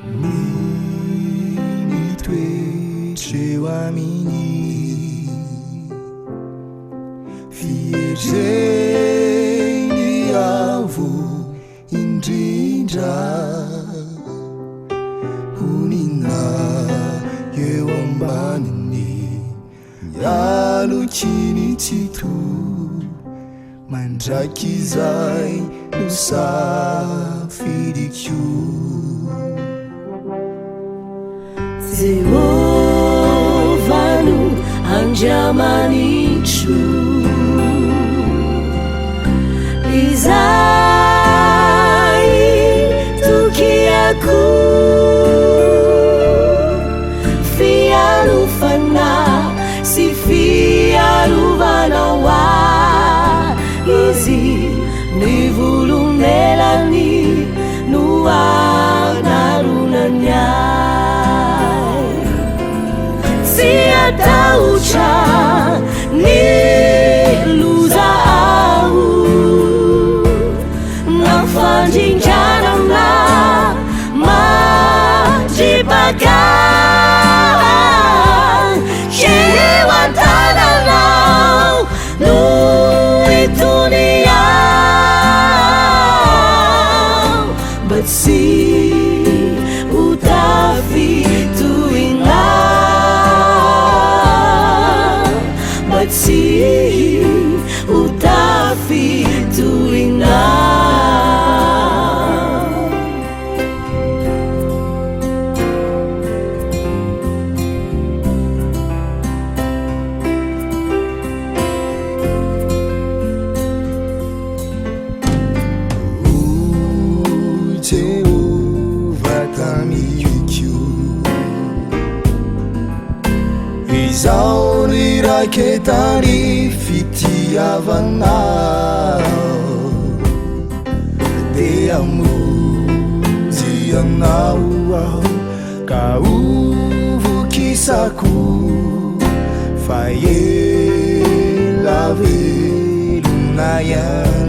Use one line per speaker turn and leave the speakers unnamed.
Nini toetrehoaminy fietreny avo indrindra honina eo ambaniny mialotsiny tsito mandraky izay no safidiko
Jehovah no andramanitro izay tokiako fiarofana sy fiarovana hoa izy ny volonelany no anarunany sy atahotra ny loza aho nafandrindrarana mandripaka eo an-tananao no itony aho mba tsy ho tafitohina mba tsy ho tafitohina
Jehovah tamikikyo izao ny raketany fitiavanao dia amozy anao aho ka ovokisako fa ela velona ihany